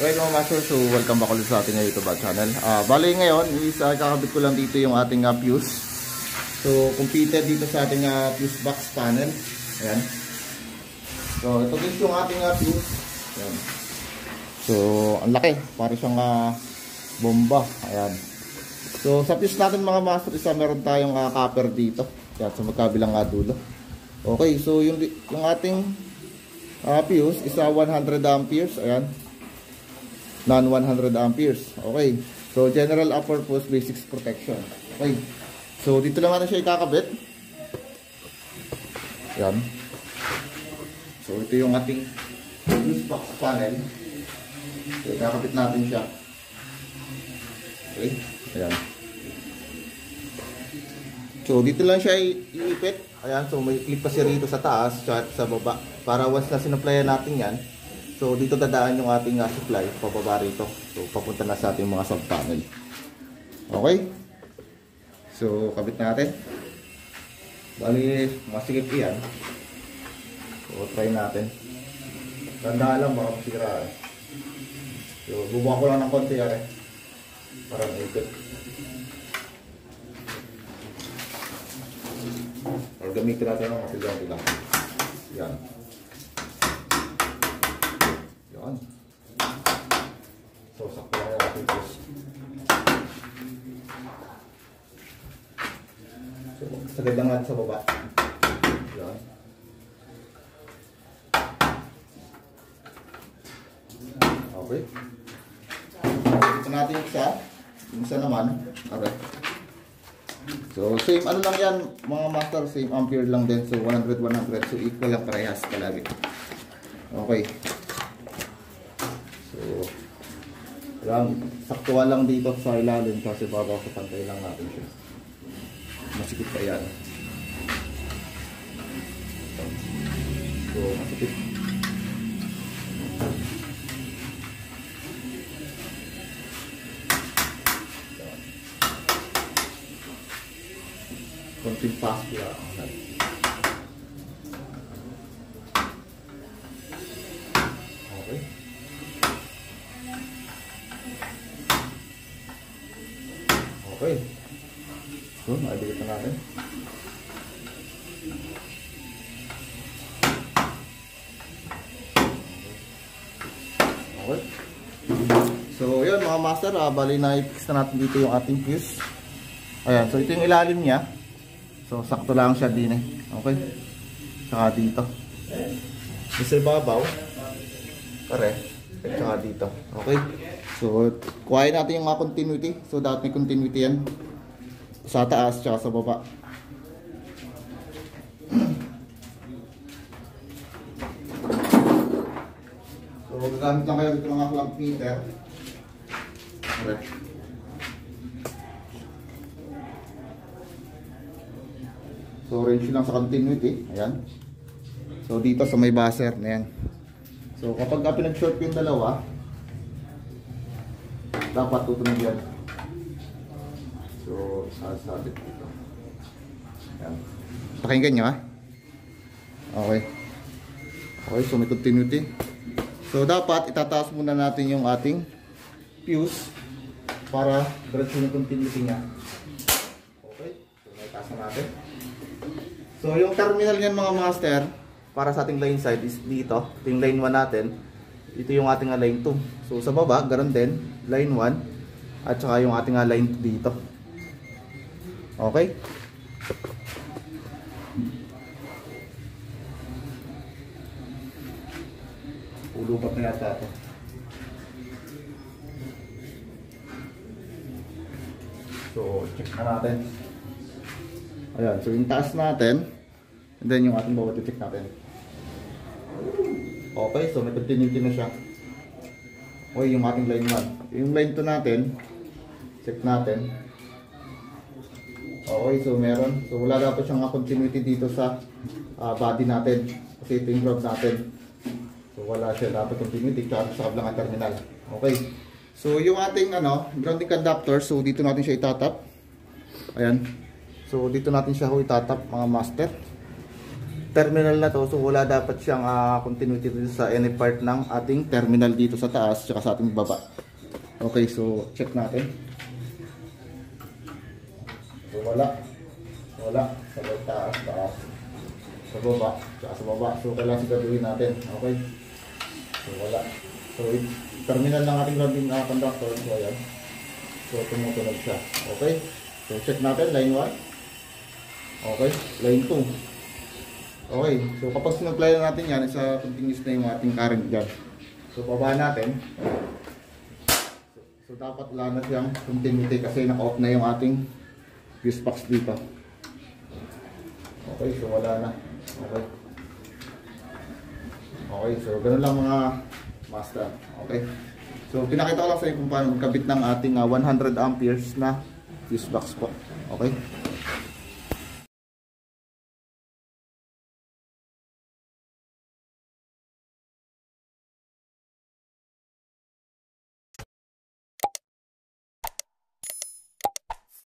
Alright mga master, so welcome back ulit sa ating YouTube channel. Bali ngayon is kakabit ko lang dito yung ating fuse. So completed dito sa ating fuse box panel. Ayan. So ito din yung ating fuse. Ayan. So ang laki, para siyang bomba. Ayan. So sa fuse natin mga master, meron tayong copper dito. Ayan, sa magkabilang dulo. Okay, so yung ating fuse is 100 amperes. Ayan. Non 100 amperes. Okay. So general purpose basics protection. Okay. So dito lang natin siya ikakabit. Yan. So ito yung ating fuse box panel. So ikakabit natin siya. Okay. Ayan. So dito lang siya iipit. Ayan. So may clip pa siya rito sa taas at sa baba. Para once na sinaplayan natin yan, so dito dadaan yung ating supply pababa rito. So papunta na sa ating mga sub panel. Okay? So kabit natin. Bali, masigip yan. So try natin. Tandaan lang baka masira. So bubuha ko lang ng konti yan para maikot. Or gamitin natin ng masigang lang. Yan. So sakto lang natin ito. So sagad lang natin sa baba. Yan. Okay. Ito natin yung isa naman. Okay. So same ano lang yan mga master, same ampere lang din. So 100 100, so equal lang parehas palagi. Okay. Saktuan lang dito sa ilalim kasi bago sa pantay lang natin siya. Masikip pa yan. So masikip. Konting pass lang. Okay. Okay. So, maibigit na natin. Okay. So, yun mga master, bali na i-fix na natin dito yung ating fuse. Ayan, so ito yung ilalim niya. So, sakto lang siya din Okay. Saka dito. Sa ibabaw. Pare. Saka dito. Okay. So, kuhain natin yung mga continuity. So, dapat may continuity yan. Sa taas, tsaka sa baba. So, gagamit lang kayo dito mga clamp meter. Okay. So, range lang sa continuity. Ayan. So, dito sa may buzzer na yan. So, kapag pinag-short yung dalawa, dapat tutunog yan. So, sasabit dito. Ayan. Pakinggan nyo Okay. Okay, so may continuity. So, dapat itataas muna natin yung ating fuse para diretso yung continuity nya. Okay. So, may taas na natin. So, yung terminal nyan mga master, para sa ating line side is dito. Ito yung line 1 natin. Ito yung ating line 2. So sa baba, ganoon din, line 1 at saka yung ating line 2 dito. Okay? Ulupat na yata ito. So, check na natin. Ayan, so yung taas natin, and then yung ating bawat check natin. Okay, so may continuity na siya. Okay, yung ating line 1. Yung line 2 natin, check natin. Okay, so meron. So wala dapat siyang continuity dito sa body natin. Kasi ito yung ground natin. So wala siya dapat continuity sa kabilang terminal. Okay. So yung ating grounding conductor, so dito natin siya itatap. Ayan. So dito natin siya itatap mga master. terminal na to, so wala dapat siyang continuity dito sa any part ng ating terminal dito sa taas tsaka sa ating baba. Okay, so check natin. So wala sa taas, sa baba, tsaka sa baba. So kailangan siguraduhin natin. Okay, so wala. So terminal ng ating grounding conductor. So ayan, so tumutunog siya. Okay, so check natin line 1. Okay, line 2. Okay, so kapag sinuply na natin yan, isa continuous na yung ating current dyan. So baba natin. So dapat wala na siyang continuity kasi naka-off na yung ating fuse box dito. Okay, so wala na. Okay. Okay, so ganun lang mga master. Okay. So pinakita ko lang sa inyo kung paano magkabit ng ating 100 amperes na fuse box po. Okay.